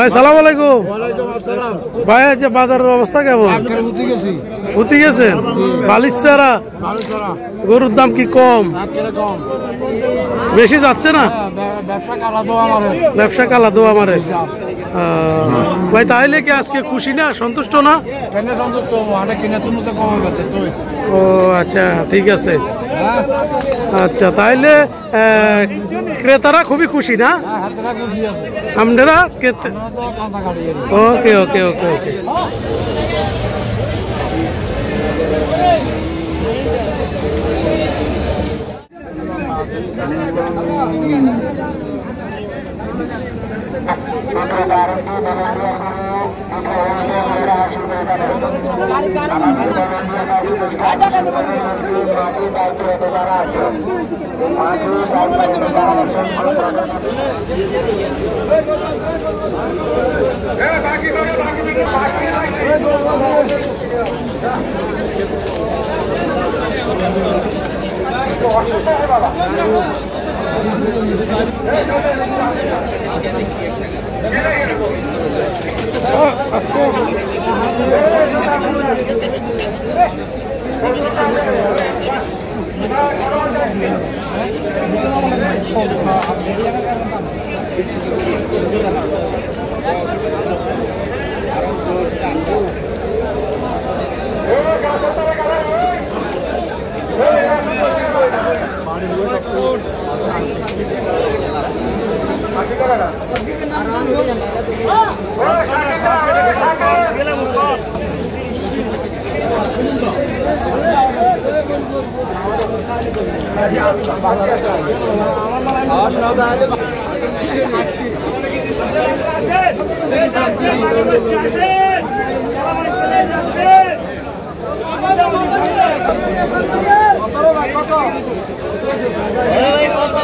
আসসালামু আলাইকুম। ভাই যে বাজারের অবস্থা কেমন? উঠে গেছেন বালিশ ছাড়া? গরুর দাম কি কম? বেশি যাচ্ছে না? ব্যবসা কালা দো আমারে। ভাই তাইলে কি আজকে খুশি না, সন্তুষ্ট না? ও আচ্ছা, ঠিক আছে। আচ্ছা, তাইলে ক্রেতারা খুবই খুশি না? আপনারা? ওকে ওকে ওকে ওকে। কত